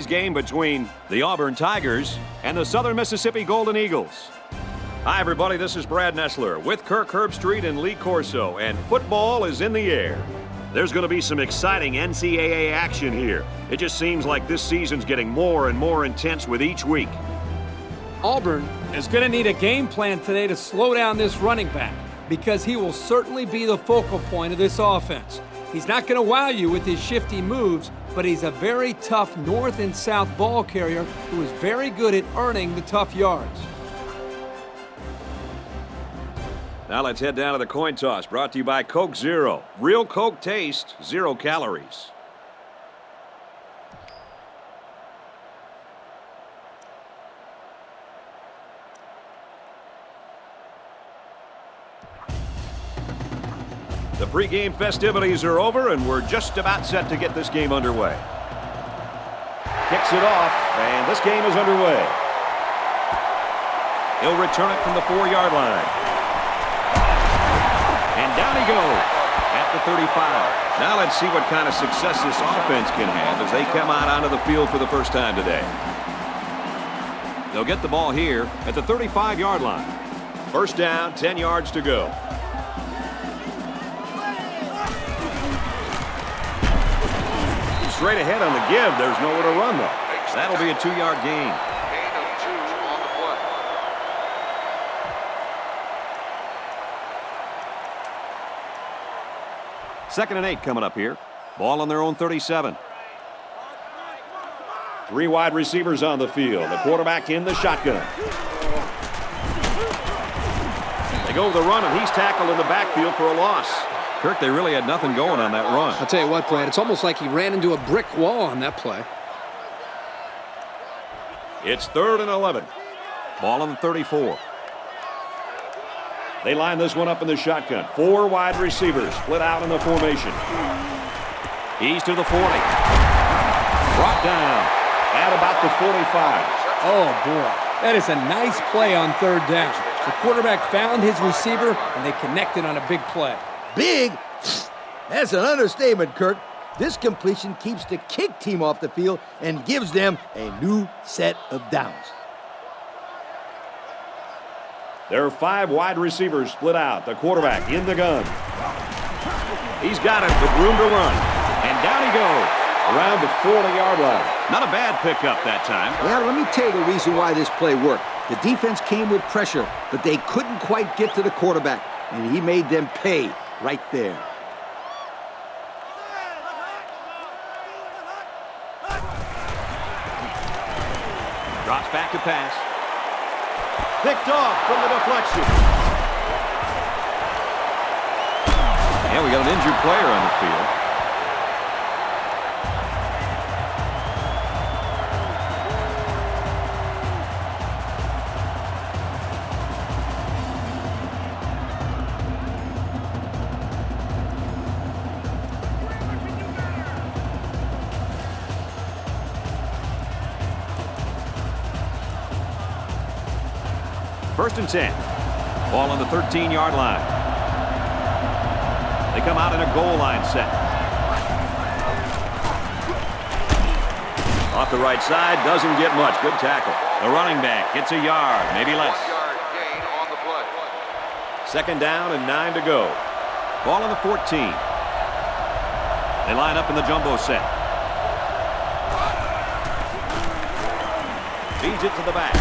game between the Auburn Tigers and the Southern Mississippi Golden Eagles. Hi, everybody. This is Brad Nessler with Kirk Herbstreit and Lee Corso, and football is in the air. There's going to be some exciting NCAA action here. It just seems like this season's getting more and more intense with each week. Auburn is going to need a game plan today to slow down this running back because he will certainly be the focal point of this offense. He's not going to wow you with his shifty moves, but he's a very tough north and south ball carrier who is very good at earning the tough yards. Now let's head down to the coin toss, brought to you by Coke Zero. Real Coke taste, 0 calories. The pregame festivities are over, and we're just about set to get this game underway. Kicks it off, and this game is underway. He'll return it from the 4-yard line. And down he goes at the 35. Now let's see what kind of success this offense can have as they come out onto the field for the first time today. They'll get the ball here at the 35-yard line. First down, 10 yards to go. Straight ahead on the give. There's nowhere to run, though. That'll be a 2-yard gain. Gain of 2 on the play. Second and 8 coming up here. Ball on their own 37. 3 wide receivers on the field. The quarterback in the shotgun. They go to the run, and he's tackled in the backfield for a loss. Kirk, they really had nothing going on that run. I'll tell you what, Brad, it's almost like he ran into a brick wall on that play. It's 3rd and 11. Ball on the 34. They line this one up in the shotgun. 4 wide receivers split out in the formation. He's to the 40. Brought down at about the 45. Oh, boy. That is a nice play on 3rd down. The quarterback found his receiver, and they connected on a big play. Big? That's an understatement, Kirk. This completion keeps the kick team off the field and gives them a new set of downs. There are 5 wide receivers split out. The quarterback in the gun. He's got it with room to run. And down he goes around the 40-yard line. Not a bad pickup that time. Yeah, let me tell you the reason why this play worked. The defense came with pressure, but they couldn't quite get to the quarterback, and he made them pay right there. Drops back to pass. Picked off from the deflection. And we got an injured player on the field. First and 10. Ball on the 13-yard line. They come out in a goal line set. Off the right side, doesn't get much. Good tackle. The running back gets a yard, maybe less. 1-yard gain on the play. Second down and 9 to go. Ball on the 14. They line up in the jumbo set. Feeds it to the back.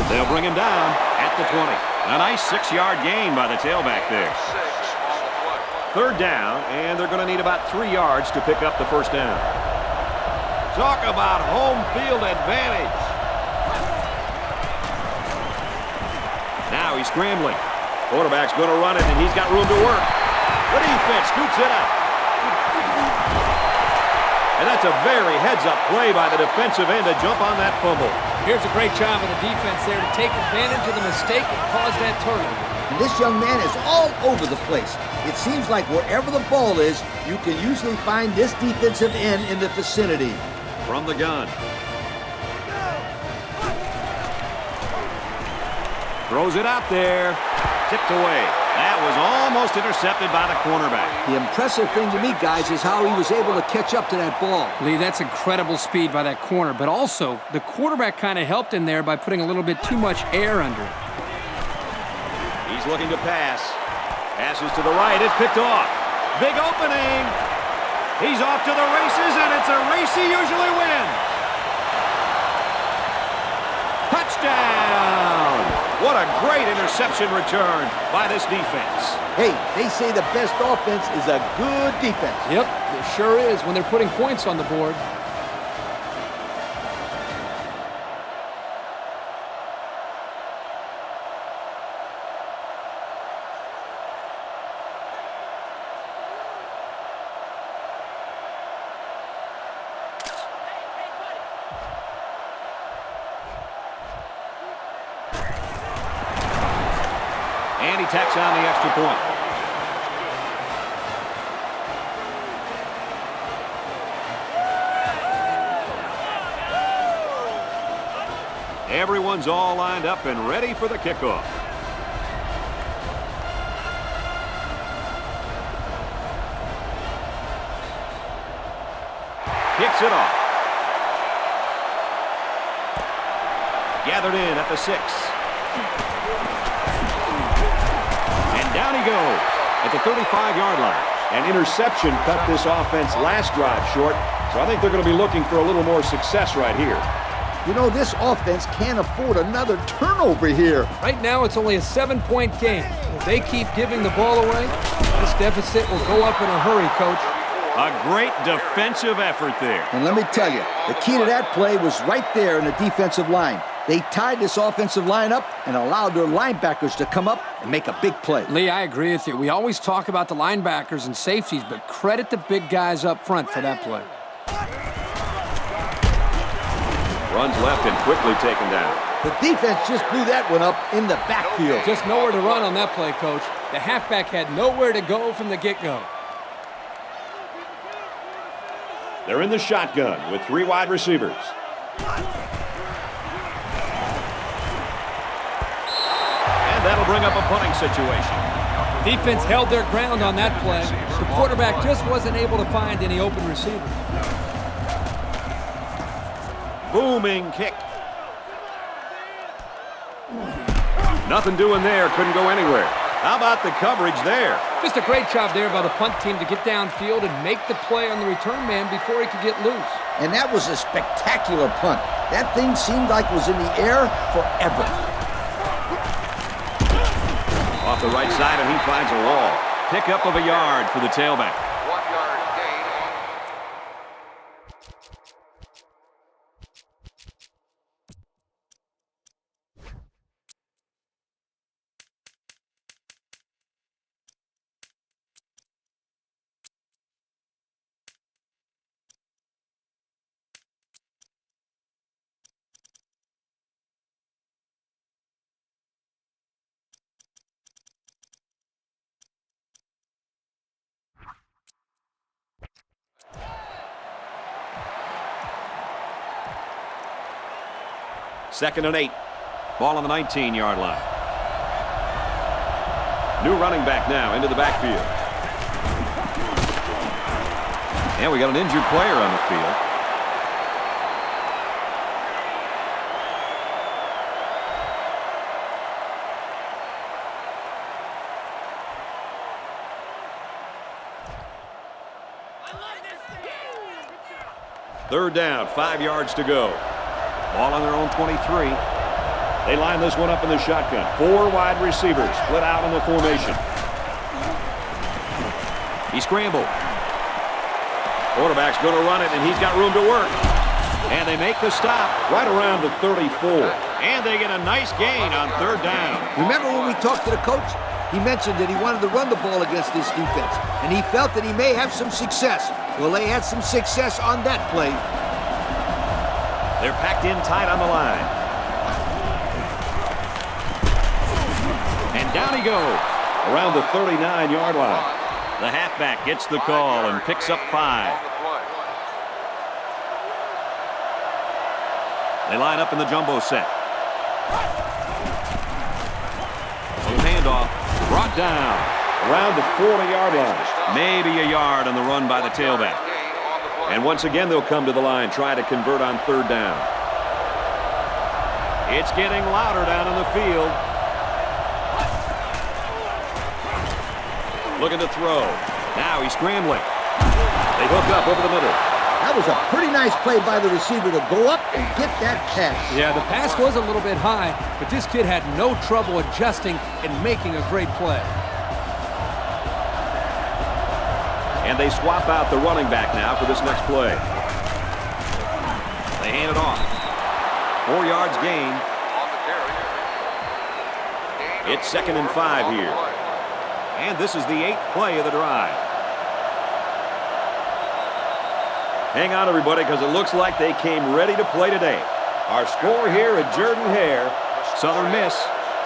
They'll bring him down at the 20. A nice 6-yard gain by the tailback there. 6 on the play. Third down, and they're going to need about 3 yards to pick up the first down. Talk about home field advantage. Now he's scrambling. Quarterback's going to run it, and he's got room to work. The defense scoops it out. And that's a very heads-up play by the defensive end to jump on that fumble. Here's a great job of the defense there to take advantage of the mistake and cause that turnover. And this young man is all over the place. It seems like wherever the ball is, you can usually find this defensive end in the vicinity. From the gun. Throws it out there. Tipped away. That was almost intercepted by the cornerback. The impressive thing to me, guys, is how he was able to catch up to that ball. Lee, that's incredible speed by that corner, but also the quarterback kind of helped him there by putting a little bit too much air under it. He's looking to pass. Passes to the right. It's picked off. Big opening. He's off to the races, and it's a race he usually wins. Touchdown! What a great interception return by this defense. Hey, they say the best offense is a good defense. Yep, it sure is when they're putting points on the board. And he tacks on the extra point. Everyone's all lined up and ready for the kickoff. Kicks it off. Gathered in at the 6. Down he goes at the 35-yard line. An interception cut this offense last drive short, so I think they're going to be looking for a little more success right here. You know, this offense can't afford another turnover here. Right now, it's only a 7-point game. If they keep giving the ball away, this deficit will go up in a hurry, Coach. A great defensive effort there. And let me tell you, the key to that play was right there in the defensive line. They tied this offensive line up and allowed their linebackers to come up and make a big play. Lee, I agree with you. We always talk about the linebackers and safeties, but credit the big guys up front for that play. Runs left and quickly taken down. The defense just blew that one up in the backfield. Just nowhere to run on that play, Coach. The halfback had nowhere to go from the get-go. They're in the shotgun with 3 wide receivers. And that'll bring up a punting situation. Defense held their ground on that play. The quarterback just wasn't able to find any open receivers. Booming kick. Nothing doing there. Couldn't go anywhere. How about the coverage there? Just a great job there by the punt team to get downfield and make the play on the return man before he could get loose. And that was a spectacular punt. That thing seemed like it was in the air forever. Off the right side, and he finds a wall. Pickup of a yard for the tailback. 1-yard gain on Second and 8. Ball on the 19-yard line. New running back now into the backfield. And we got an injured player on the field. Third down, 5 yards to go. Ball on their own 23. They line this one up in the shotgun. 4 wide receivers split out in the formation. He scrambled. Quarterback's going to run it, and he's got room to work. And they make the stop. Right around the 34. And they get a nice gain on third down. Remember when we talked to the coach? He mentioned that he wanted to run the ball against this defense, and he felt that he may have some success. Well, they had some success on that play. They're packed in tight on the line. And down he goes. Around the 39-yard line. The halfback gets the call and picks up 5. the play. They line up in the jumbo set. So handoff brought brought down. Around the 40-yard line. Maybe a yard on the run by the tailback. And once again, they'll come to the line, try to convert on third down. It's getting louder down in the field. Looking to throw. Now he's scrambling. They hook up over the middle. That was a pretty nice play by the receiver to go up and get that pass. Yeah, the pass was a little bit high, but this kid had no trouble adjusting and making a great play. And they swap out the running back now for this next play. They hand it off. 4 yards gain. It's 2nd and 5 here. And this is the 8th play of the drive. Hang on, everybody, because it looks like they came ready to play today. Our score here at Jordan-Hare, Southern Miss,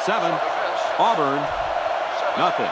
7, Auburn, nothing.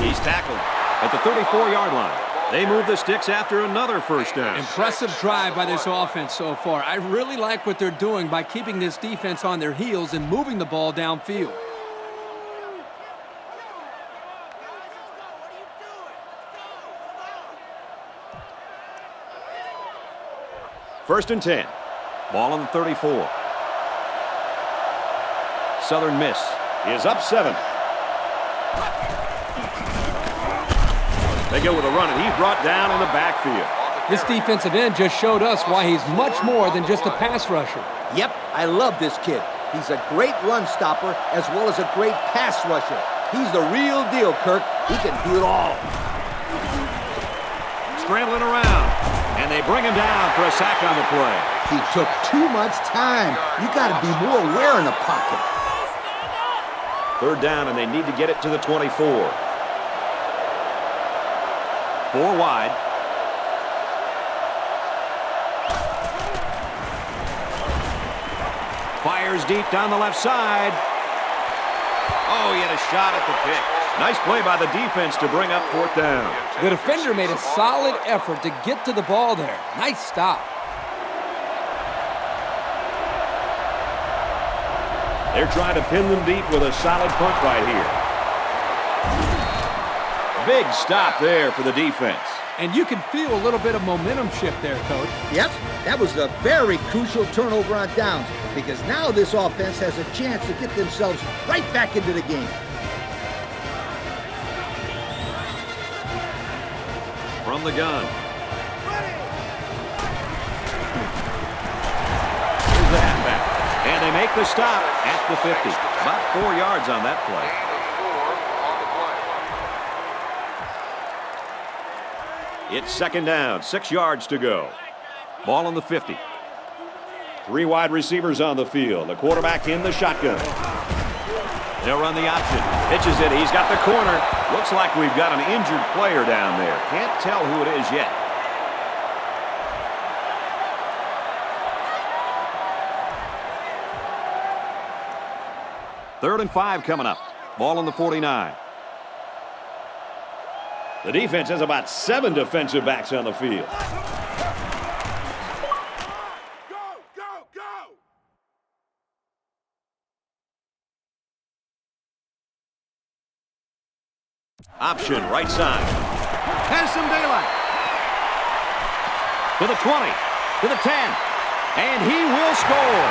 He's tackled at the 34-yard line. They move the sticks after another first down. Impressive drive by this offense so far. I really like what they're doing by keeping this defense on their heels and moving the ball downfield. First and 10. Ball on the 34. Southern Miss is up 7. They go with a run, and he's brought down in the backfield. This defensive end just showed us why he's much more than just a pass rusher. Yep, I love this kid. He's a great run stopper as well as a great pass rusher. He's the real deal, Kirk. He can do it all. Scrambling around, and they bring him down for a sack on the play. He took too much time. You got to be more aware in the pocket. Third down, and they need to get it to the 24. 4 wide. Fires deep down the left side. Oh, he had a shot at the pick. Nice play by the defense to bring up 4th down. The defender made a solid effort to get to the ball there. Nice stop. They're trying to pin them deep with a solid punt right here. Big stop there for the defense. And you can feel a little bit of momentum shift there, Coach. Yep, that was a very crucial turnover on downs because now this offense has a chance to get themselves right back into the game. From the gun. Here's the halfback. And they make the stop at the 50. About 4 yards on that play. It's 2nd down, 6 yards to go. Ball on the 50. 3 wide receivers on the field. The quarterback in the shotgun. They'll run the option. Pitches it. He's got the corner. Looks like we've got an injured player down there. Can't tell who it is yet. Third and 5 coming up. Ball on the 49. The defense has about 7 defensive backs on the field. Option, right side. Has some daylight. To the 20, to the 10, and he will score.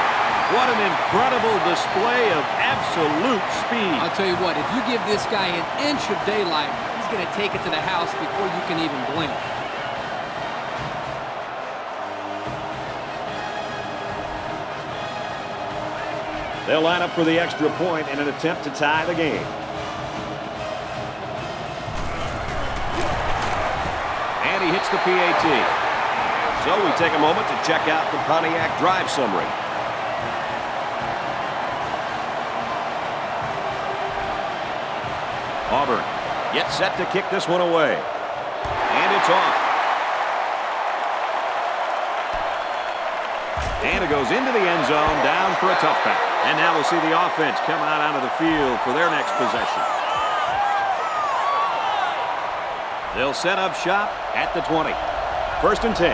What an incredible display of absolute speed. I'll tell you what, if you give this guy an inch of daylight, he's going to take it to the house before you can even blink. They'll line up for the extra point in an attempt to tie the game. And he hits the PAT. So we take a moment to check out the Pontiac drive summary. Auburn gets set to kick this one away. And it's off. And it goes into the end zone, down for a touchback. And now we'll see the offense come out onto the field for their next possession. They'll set up shop at the 20. 1st and 10.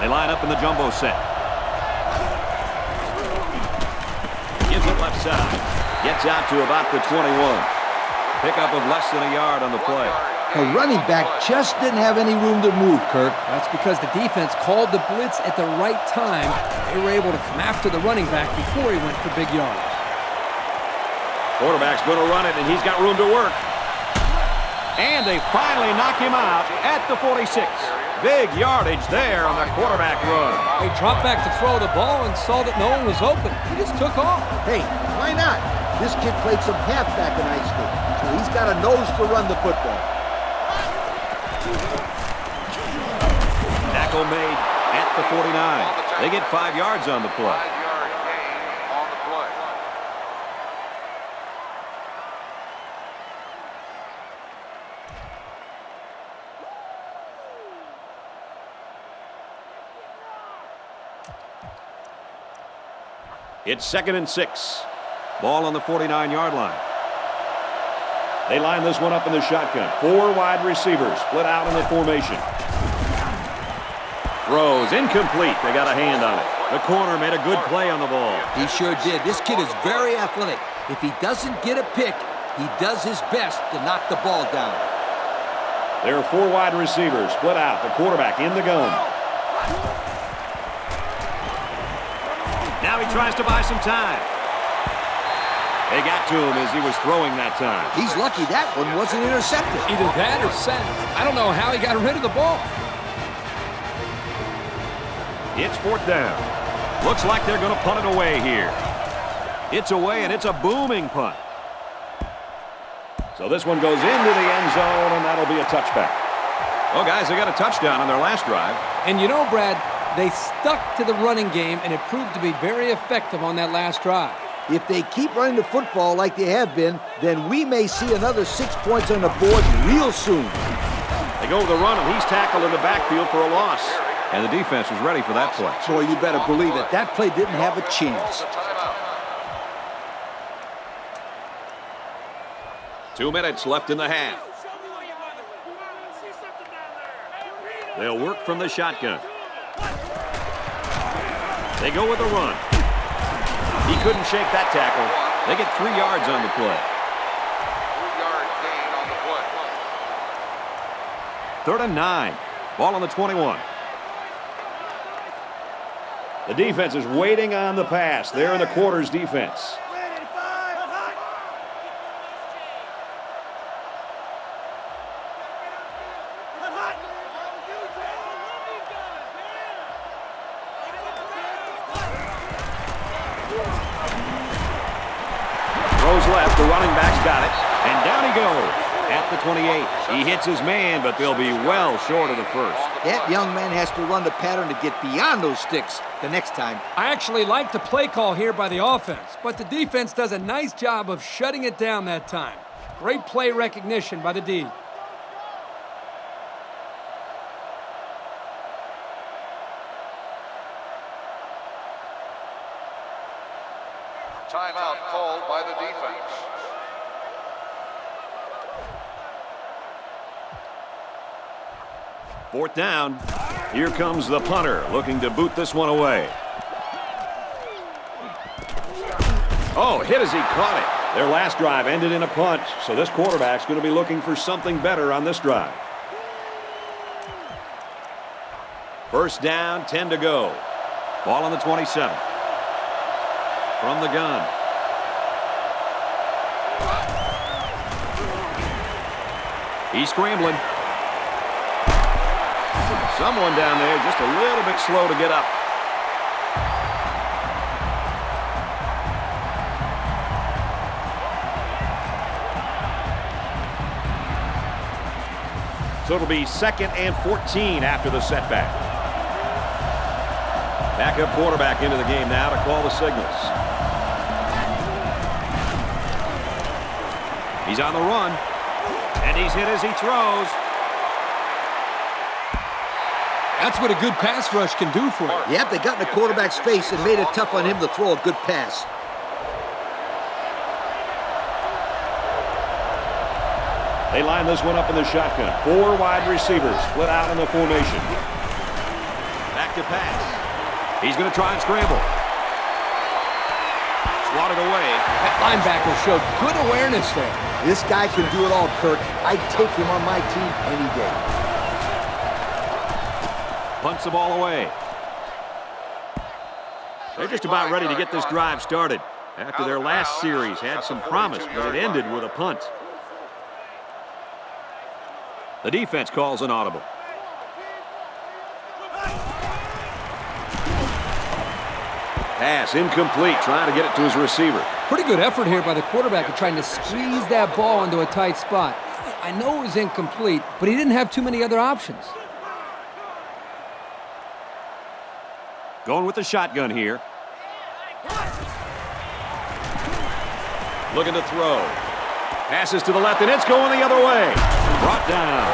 They line up in the jumbo set. Gives it left side. Gets out to about the 21. Pickup of less than a yard on the play. The running back just didn't have any room to move, Kirk. That's because the defense called the blitz at the right time. They were able to come after the running back before he went for big yards. Quarterback's going to run it, and he's got room to work. And they finally knock him out at the 46. Big yardage there on the quarterback run. He dropped back to throw the ball and saw that no one was open. He just took off. Hey, why not? This kid played some halfback in high school, so he's got a nose to run the football. Tackle made at the 49. They get 5 yards on the play. 5-yard gain on the play. It's 2nd and 6. Ball on the 49-yard line. They line this one up in the shotgun. 4 wide receivers split out in the formation. Throws incomplete. They got a hand on it. The corner made a good play on the ball. He sure did. This kid is very athletic. If he doesn't get a pick, he does his best to knock the ball down. There are 4 wide receivers split out. The quarterback in the gun. Now he tries to buy some time. They got to him as he was throwing that time. He's lucky that one wasn't intercepted. Either that or sacked. I don't know how he got rid of the ball. It's 4th down. Looks like they're going to punt it away here. It's away, and it's a booming punt. So this one goes into the end zone, and that'll be a touchback. Well, guys, they got a touchdown on their last drive. And you know, Brad, they stuck to the running game, and it proved to be very effective on that last drive. If they keep running the football like they have been, then we may see another 6 points on the board real soon. They go with the run, and he's tackled in the backfield for a loss. And the defense was ready for that play. Boy, you better believe it. That play didn't have a chance. 2 minutes left in the half. They'll work from the shotgun. They go with the run. He couldn't shake that tackle. They get 3 yards on the play. 2-yard gain on the play. 3rd and 9. Ball on the 21. The defense is waiting on the pass. They're in the quarters defense. Throws left. The running back's got it. And down he goes at the 28. He hits his man, but they'll be well short of the first. That young man has to run the pattern to get beyond those sticks the next time. I actually like the play call here by the offense, but the defense does a nice job of shutting it down that time. Great play recognition by the D. Timeout called by the defense. Fourth down. Here comes the punter, looking to boot this one away. Oh, hit as he caught it. Their last drive ended in a punt, so this quarterback's going to be looking for something better on this drive. First down, 10 to go. Ball on the 27. From the gun. He's scrambling. Someone down there just a little bit slow to get up. So it'll be 2nd and 14 after the setback. Backup quarterback into the game now to call the signals. He's on the run. And he's hit as he throws. That's what a good pass rush can do for you. Yep, they got in the quarterback's face and made it tough on him to throw a good pass. They line this one up in the shotgun. 4 wide receivers split out in the formation. Back to pass. He's going to try and scramble. Swatted away. That linebacker showed good awareness there. This guy can do it all, Kirk. I'd take him on my team any day. Punts the ball away. They're just about ready to get this drive started. After their last series had some promise, but it ended with a punt. The defense calls an audible. Pass incomplete, trying to get it to his receiver. Pretty good effort here by the quarterback of trying to squeeze that ball into a tight spot. I know it was incomplete, but he didn't have too many other options. Going with the shotgun here. Looking to throw. Passes to the left, and it's going the other way. Brought down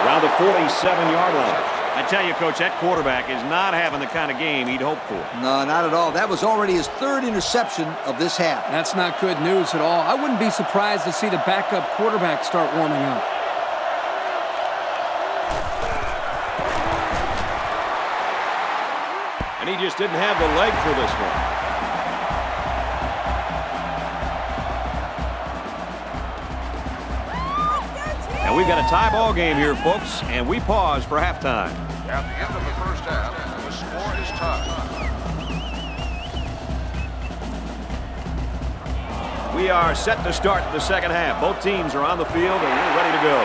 around the 47-yard line. I tell you, Coach, that quarterback is not having the kind of game he'd hoped for. No, not at all. That was already his 3rd interception of this half. That's not good news at all. I wouldn't be surprised to see the backup quarterback start warming up. And he just didn't have the leg for this one. And we've got a tie ball game here, folks, and we pause for halftime. At the end of the first half, the score is tied. We are set to start the second half. Both teams are on the field, and we're ready to go.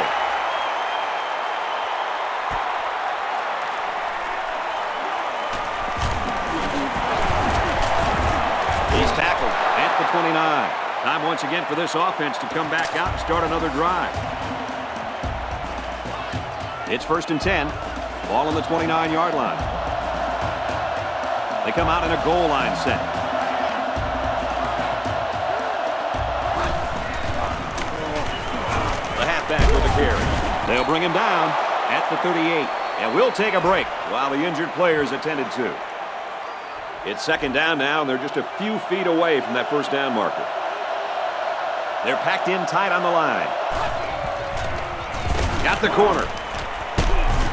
He's tackled at the 29. Time once again for this offense to come back out and start another drive. It's 1st and 10. Ball on the 29-yard line. They come out in a goal line set. The halfback with the carry. They'll bring him down at the 38. And we'll take a break while the injured players attended to. It's 2nd down now, and they're just a few feet away from that 1st down marker. They're packed in tight on the line. Got the corner.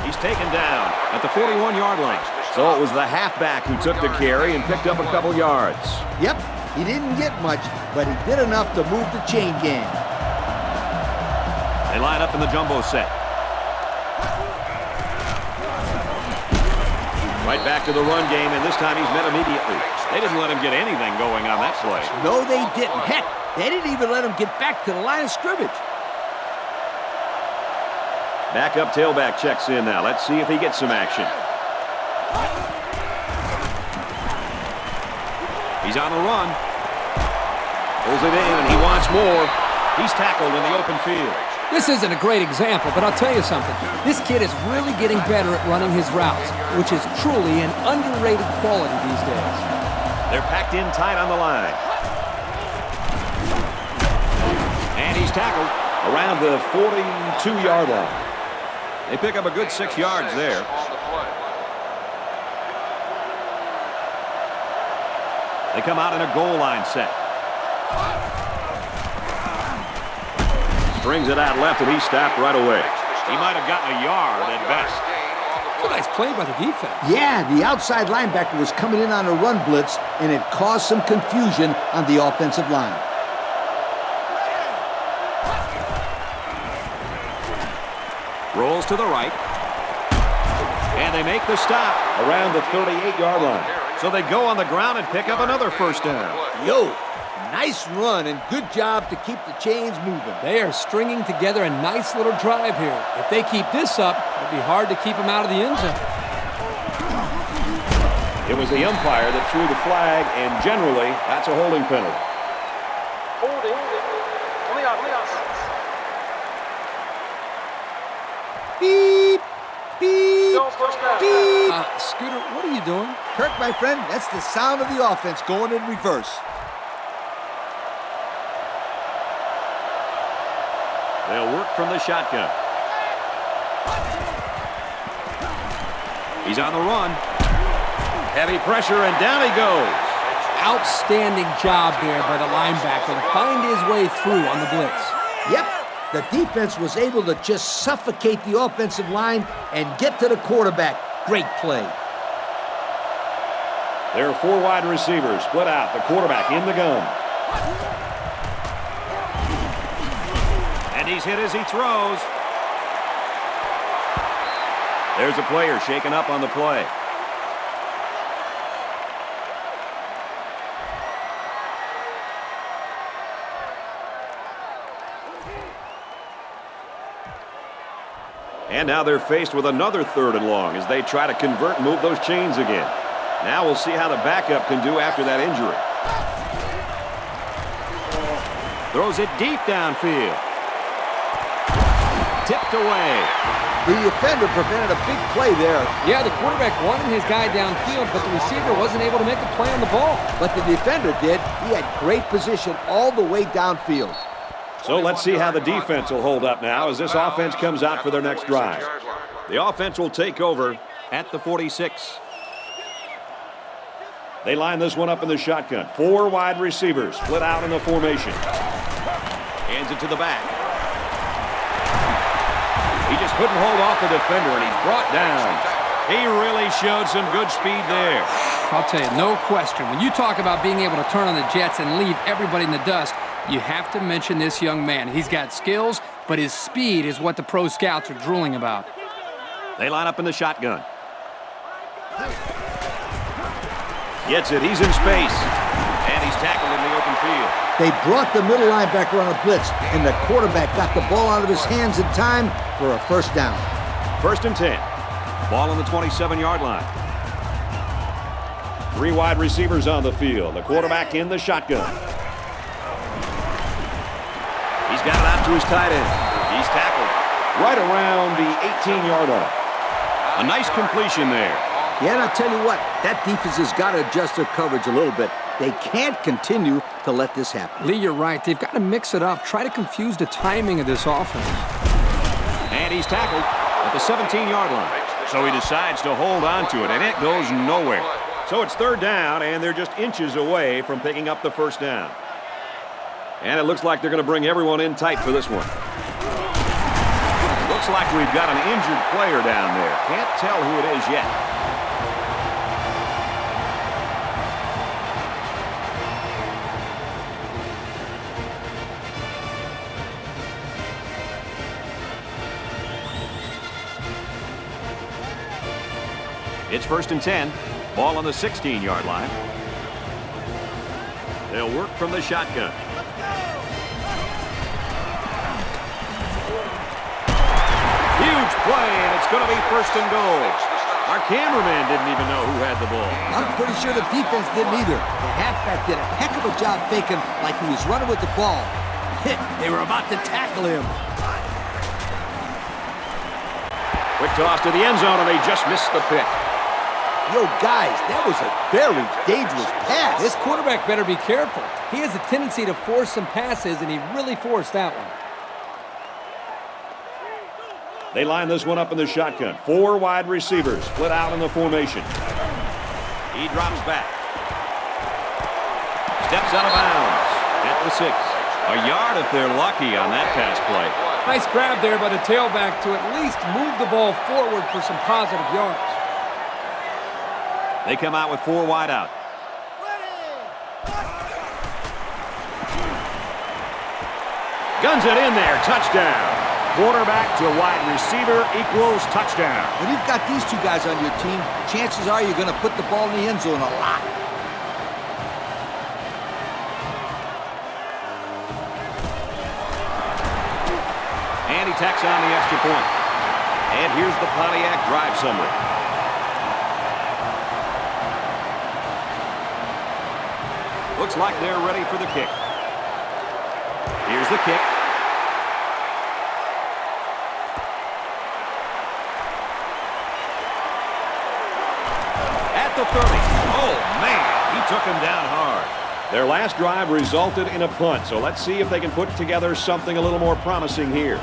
He's taken down at the 41-yard line. So it was the halfback who took the carry and picked up a couple yards. Yep, he didn't get much, but he did enough to move the chain gang. They line up in the jumbo set. Right back to the run game, and this time he's met immediately. They didn't let him get anything going on that play. No, they didn't. Heck, they didn't even let him get back to the line of scrimmage. Backup tailback checks in now. Let's see if he gets some action. He's on the run. Pulls it in, and he wants more. He's tackled in the open field. This isn't a great example, but I'll tell you something. This kid is really getting better at running his routes, which is truly an underrated quality these days. They're packed in tight on the line. And he's tackled around the 42-yard line. They pick up a good 6 yards there. They come out in a goal line set. Brings it out left, and he stopped right away. He might have gotten a yard at best. Nice play by the defense. Yeah, the outside linebacker was coming in on a run blitz, and it caused some confusion on the offensive line. Rolls to the right. And they make the stop around the 38-yard line. So they go on the ground and pick up another 1st down. Yo, nice run and good job to keep the chains moving. They are stringing together a nice little drive here. If they keep this up, it'll be hard to keep them out of the end zone. It was the umpire that threw the flag, and generally, that's a holding penalty. Holding. On the offense. Beep, beep, beep. Scooter, what are you doing? Kirk, my friend, that's the sound of the offense going in reverse. They'll work from the shotgun. He's on the run. Heavy pressure, and down he goes. Outstanding job there by the linebacker to find his way through on the blitz. Yep, the defense was able to just suffocate the offensive line and get to the quarterback. Great play. There are 4 wide receivers split out. The quarterback in the gun. And he's hit as he throws. There's a player shaken up on the play. And now they're faced with another 3rd and long as they try to convert and move those chains again. Now we'll see how the backup can do after that injury. Throws it deep downfield. Tipped away. The defender prevented a big play there. Yeah, the quarterback wanted his guy downfield, but the receiver wasn't able to make a play on the ball. But the defender did. He had great position all the way downfield. So let's see how the defense will hold up now as this offense comes out for their next drive. The offense will take over at the 46. They line this one up in the shotgun. 4 wide receivers split out in the formation. Hands it to the back. He just couldn't hold off the defender, and he's brought down. He really showed some good speed there. I'll tell you, no question. When you talk about being able to turn on the jets and leave everybody in the dust, you have to mention this young man. He's got skills, but his speed is what the pro scouts are drooling about. They line up in the shotgun. Gets it. He's in space. And he's tackled in the open field. They brought the middle linebacker on a blitz, and the quarterback got the ball out of his hands in time for a first down. 1st and 10. Ball on the 27-yard line. 3 wide receivers on the field. The quarterback in the shotgun. He's got it out to his tight end. He's tackled Right around the 18-yard line. A nice completion there. Yeah, and I'll tell you what, that defense has got to adjust their coverage a little bit. They can't continue to let this happen. Lee, you're right. They've got to mix it up. Try to confuse the timing of this offense. And he's tackled at the 17-yard line. So he decides to hold on to it, and it goes nowhere. So it's 3rd down, and they're just inches away from picking up the first down. And it looks like they're going to bring everyone in tight for this one. Looks like we've got an injured player down there. Can't tell who it is yet. It's 1st and 10. Ball on the 16-yard line. They'll work from the shotgun. Huge play, and it's going to be 1st and goal. Our cameraman didn't even know who had the ball. I'm pretty sure the defense didn't either. The halfback did a heck of a job faking like he was running with the ball. They were about to tackle him. Quick toss to the end zone, and they just missed the pick. Yo, guys, that was a very dangerous pass. This quarterback better be careful. He has a tendency to force some passes, and he really forced that one. They line this one up in the shotgun. 4 wide receivers split out in the formation. He drops back. Steps out of bounds at the 6. A yard if they're lucky on that pass play. Nice grab there by the tailback to at least move the ball forward for some positive yards. They come out with 4 wide out. Guns it in there. Touchdown. Quarterback to wide receiver equals touchdown. When you've got these 2 guys on your team, chances are you're going to put the ball in the end zone a lot. And he tacks on the extra point. And here's the Pontiac drive summary. Looks like they're ready for the kick. Here's the kick. At the 30. Oh, man, he took him down hard. Their last drive resulted in a punt, so let's see if they can put together something a little more promising here.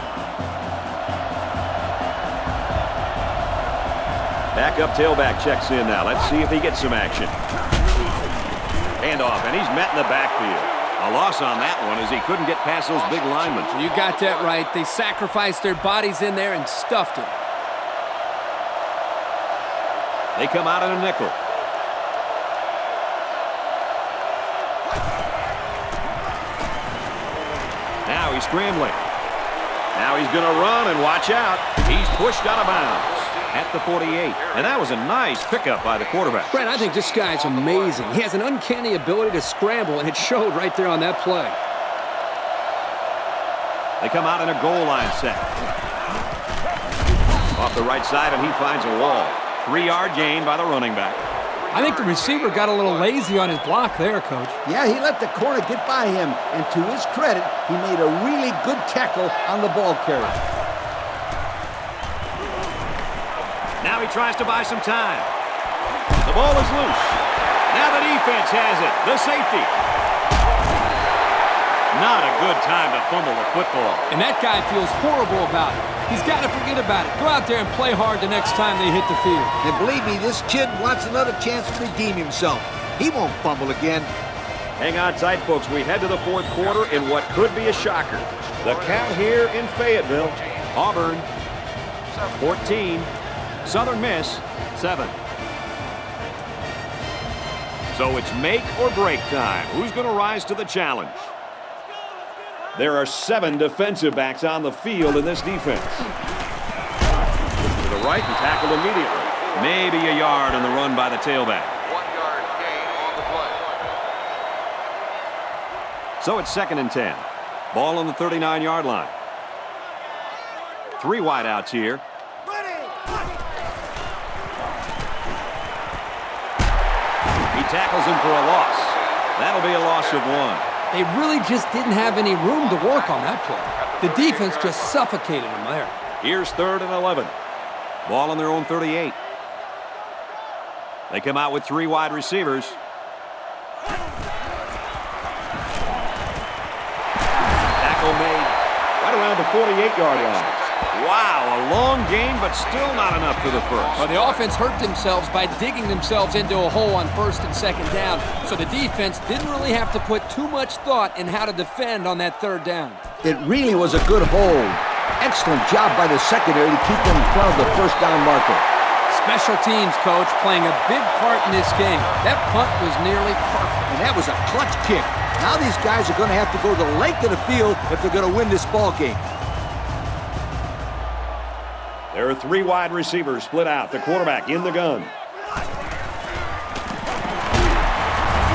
Backup tailback checks in now. Let's see if he gets some action. Handoff, and he's met in the backfield. A loss on that one as he couldn't get past those big linemen. You got that right. They sacrificed their bodies in there and stuffed it. They come out in a nickel. Now he's scrambling. Now he's going to run, and watch out. He's pushed out of bounds at the 48. And that was a nice pickup by the quarterback. Brett, I think this guy's amazing. He has an uncanny ability to scramble, and it showed right there on that play. They come out in a goal line set. Off the right side, and he finds a wall. 3-yard gain by the running back. I think the receiver got a little lazy on his block there, Coach. Yeah, he let the corner get by him, and to his credit, he made a really good tackle on the ball carrier. Now he tries to buy some time. The ball is loose. Now the defense has it. The safety. Not a good time to fumble the football. And that guy feels horrible about it. He's got to forget about it. Go out there and play hard the next time they hit the field. And believe me, this kid wants another chance to redeem himself. He won't fumble again. Hang on tight, folks. We head to the fourth quarter in what could be a shocker. The count here in Fayetteville. Auburn, 14. Southern Miss, 7. So it's make or break time. Who's going to rise to the challenge? There are 7 defensive backs on the field in this defense. To the right and tackled immediately. Maybe a yard on the run by the tailback. 1-yard gain on the play. So it's 2nd and 10. Ball on the 39-yard line. 3 wideouts here. He tackles him for a loss. That'll be a loss of 1. They really just didn't have any room to work on that play. The defense just suffocated them there. Here's 3rd and 11. Ball on their own 38. They come out with 3 wide receivers. Tackle made right around the 48-yard line. Wow, a long gain, but still not enough for the first. Well, the offense hurt themselves by digging themselves into a hole on 1st and 2nd down, so the defense didn't really have to put too much thought in how to defend on that 3rd down. It really was a good hold. Excellent job by the secondary to keep them in front of the first down marker. Special teams, Coach, playing a big part in this game. That punt was nearly perfect. And that was a clutch kick. Now these guys are going to have to go the length of the field if they're going to win this ball game. There are 3 wide receivers split out. The quarterback in the gun.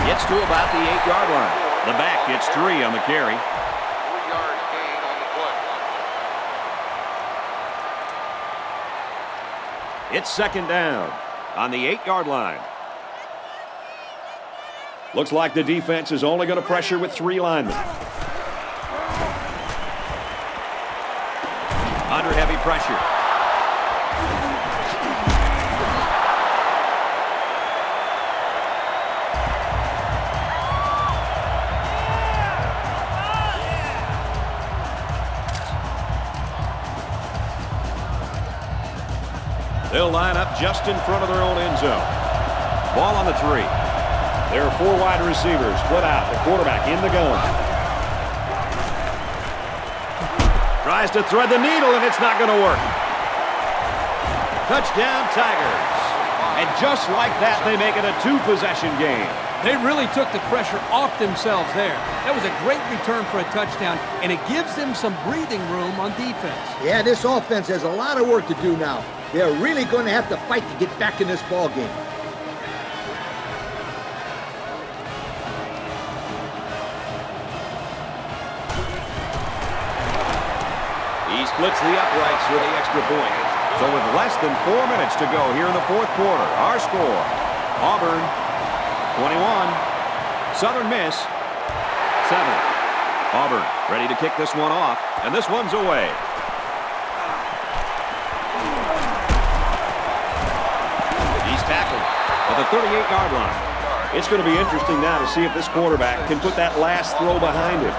Gets to about the 8-yard line. The back gets 3 on the carry. 3-yard gain on the play. It's 2nd down on the 8-yard line. Looks like the defense is only going to pressure with 3 linemen. Under heavy pressure. They'll line up just in front of their own end zone. Ball on the 3. There are 4 wide receivers split out. The quarterback in the gun. Tries to thread the needle, and it's not going to work. Touchdown, Tigers. And just like that, they make it a 2-possession game. They really took the pressure off themselves there. That was a great return for a touchdown, and it gives them some breathing room on defense. Yeah, this offense has a lot of work to do now. They're really going to have to fight to get back in this ball game. He splits the uprights for the extra point. So with less than 4 minutes to go here in the fourth quarter, our score, Auburn, 21, Southern Miss, 7. Auburn ready to kick this one off, and this one's away. He's tackled at the 38-yard line. It's going to be interesting now to see if this quarterback can put that last throw behind him.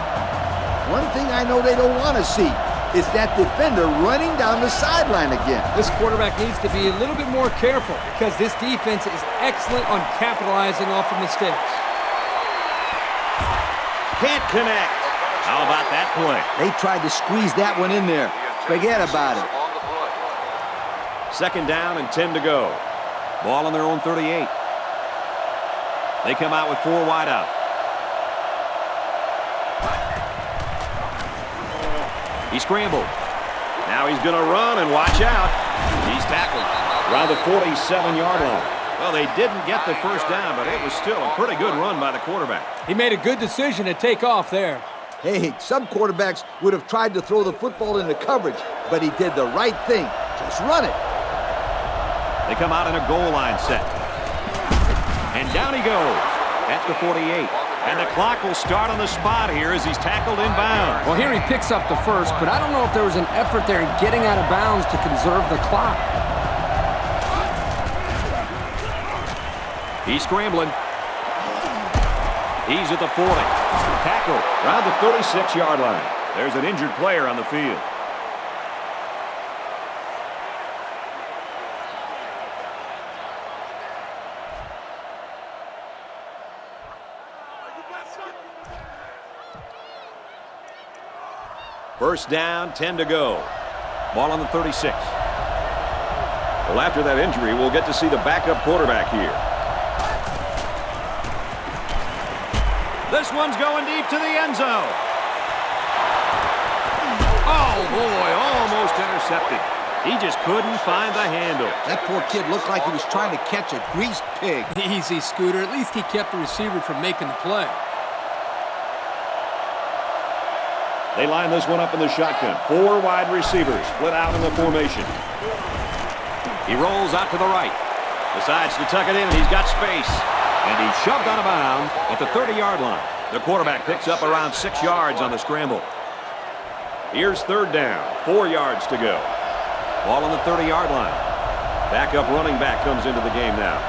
One thing I know they don't want to see It's that defender running down the sideline again. This quarterback needs to be a little bit more careful because this defense is excellent on capitalizing off of mistakes. Can't connect. How about that play? They tried to squeeze that one in there. Forget about it. On the play. Second down and 10 to go. Ball on their own 38. They come out with 4 wide out. He scrambled. Now he's going to run, and watch out. He's tackled around the 47-yard line. Well, they didn't get the first down, but it was still a pretty good run by the quarterback. He made a good decision to take off there. Hey, some quarterbacks would have tried to throw the football into coverage, but he did the right thing. Just run it. They come out in a goal line set. And down he goes at the 48. And the clock will start on the spot here as he's tackled inbound. Well, here he picks up the first, but I don't know if there was an effort there in getting out of bounds to conserve the clock. He's scrambling. He's at the 40. Tackle around the 36-yard line. There's an injured player on the field. First down, 10 to go. Ball on the 36. Well, after that injury, we'll get to see the backup quarterback here. This one's going deep to the end zone. Oh, boy, almost intercepted. He just couldn't find the handle. That poor kid looked like he was trying to catch a greased pig. Easy, Scooter. At least he kept the receiver from making the play. They line this one up in the shotgun. 4 wide receivers split out in the formation. He rolls out to the right. Decides to tuck it in, and he's got space. And he's shoved out of bounds at the 30-yard line. The quarterback picks up around 6 yards on the scramble. Here's third down. 4 yards to go. Ball on the 30-yard line. Backup running back comes into the game now.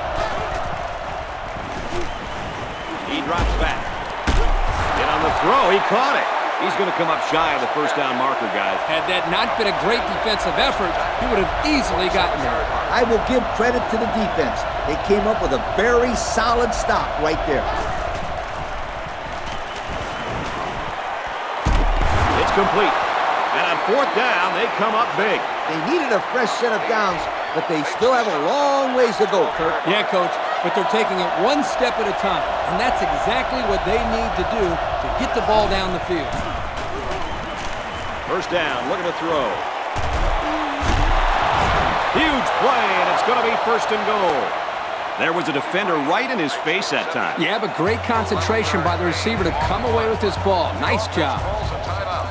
He drops back. Get on the throw. He caught it. He's going to come up shy of the first down marker, guys. Had that not been a great defensive effort, he would have easily gotten there. I will give credit to the defense. They came up with a very solid stop right there. It's complete. And on fourth down, they come up big. They needed a fresh set of downs, but they still have a long ways to go, Kirk. Yeah, Coach, but they're taking it one step at a time, and that's exactly what they need to do to get the ball down the field. First down, look at the throw. Huge play, and it's going to be first and goal. There was a defender right in his face that time. Yeah, but great concentration by the receiver to come away with this ball. Nice job. Calls a timeout.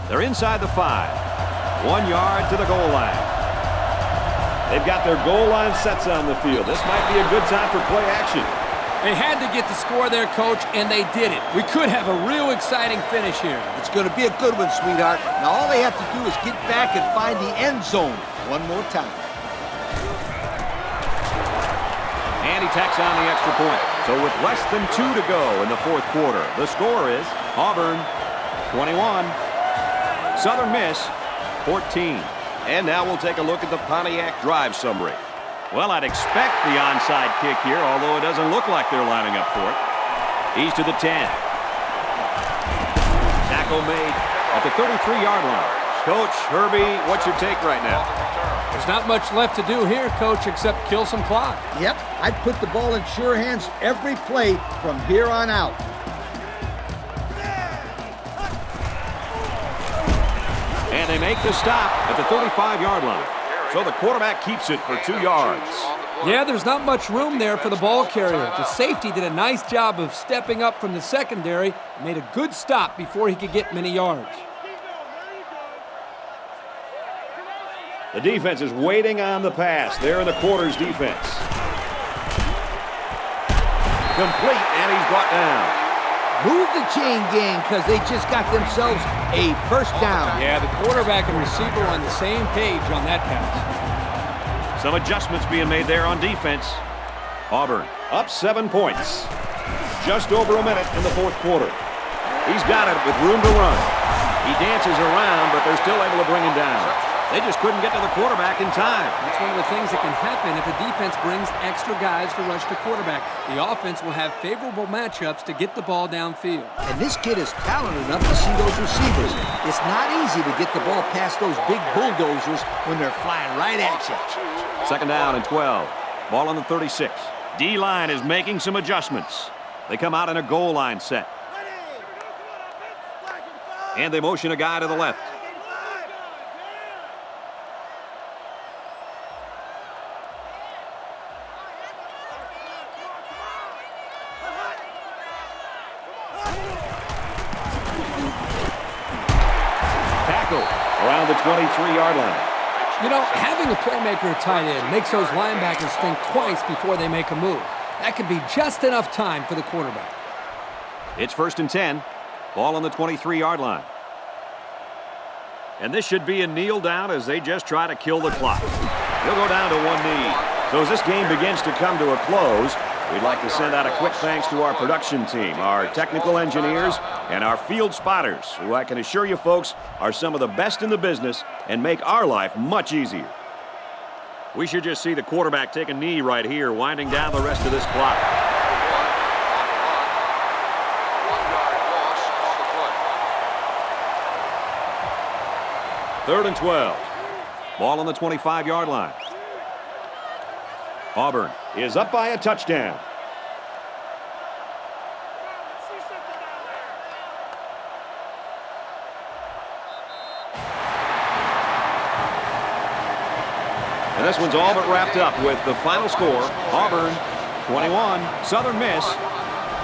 They're inside the 5. 1 yard to the goal line. They've got their goal line sets on the field. This might be a good time for play action. They had to get the score there, Coach, and they did it. We could have a real exciting finish here. It's going to be a good one, sweetheart. Now all they have to do is get back and find the end zone one more time. And he tacks on the extra point. So with less than 2 to go in the fourth quarter, the score is Auburn 21, Southern Miss 14. And now we'll take a look at the Pontiac drive summary. Well, I'd expect the onside kick here, although it doesn't look like they're lining up for it. He's to the 10. Tackle made at the 33-yard line. Coach, Herbie, what's your take right now? There's not much left to do here, Coach, except kill some clock. Yep, I'd put the ball in sure hands every play from here on out. And they make the stop at the 35-yard line. So the quarterback keeps it for 2 yards. Yeah, there's not much room there for the ball carrier. The safety did a nice job of stepping up from the secondary and made a good stop before he could get many yards. The defense is waiting on the pass. They're in the quarters defense. Complete, and he's brought down. Move the chain gang because they just got themselves a first down. Yeah, the quarterback and receiver on the same page on that pass. Some adjustments being made there on defense. Auburn up 7 points. Just over a minute in the fourth quarter. He's got it with room to run. He dances around, but they're still able to bring him down. They just couldn't get to the quarterback in time. That's one of the things that can happen if a defense brings extra guys to rush the quarterback. The offense will have favorable matchups to get the ball downfield. And this kid is talented enough to see those receivers. It's not easy to get the ball past those big bulldozers when they're flying right at you. Second down and 12. Ball on the 36. D-line is making some adjustments. They come out in a goal line set. And they motion a guy to the left. Tackle around the 23-yard line. You know, having a playmaker at tight end makes those linebackers think twice before they make a move. That could be just enough time for the quarterback. It's 1st and 10. Ball on the 23-yard line. And this should be a kneel down as they just try to kill the clock. He'll go down to one knee. So as this game begins to come to a close, we'd like to send out a quick thanks to our production team, our technical engineers, and our field spotters, who I can assure you folks are some of the best in the business and make our life much easier. We should just see the quarterback take a knee right here, winding down the rest of this clock. 3rd and 12. Ball on the 25-yard line. Auburn is up by a touchdown. And this one's all but wrapped up with the final score. Auburn 21, Southern Miss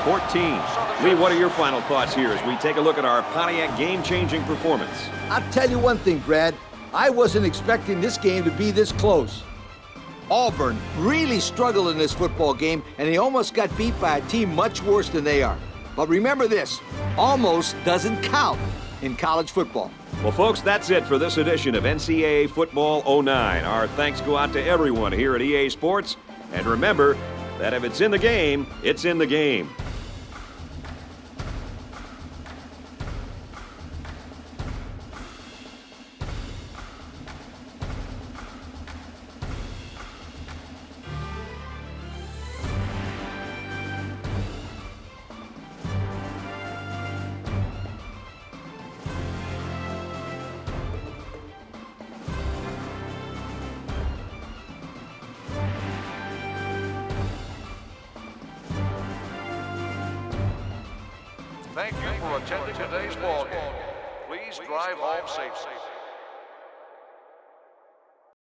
14. Lee, what are your final thoughts here as we take a look at our Pontiac game-changing performance? I'll tell you one thing, Brad. I wasn't expecting this game to be this close. Auburn really struggled in this football game, and they almost got beat by a team much worse than they are. But remember this, almost doesn't count in college football. Well, folks, that's it for this edition of NCAA Football 09. Our thanks go out to everyone here at EA Sports. And remember that if it's in the game, it's in the game. Thank you for attending today's ball game. Please drive home safely.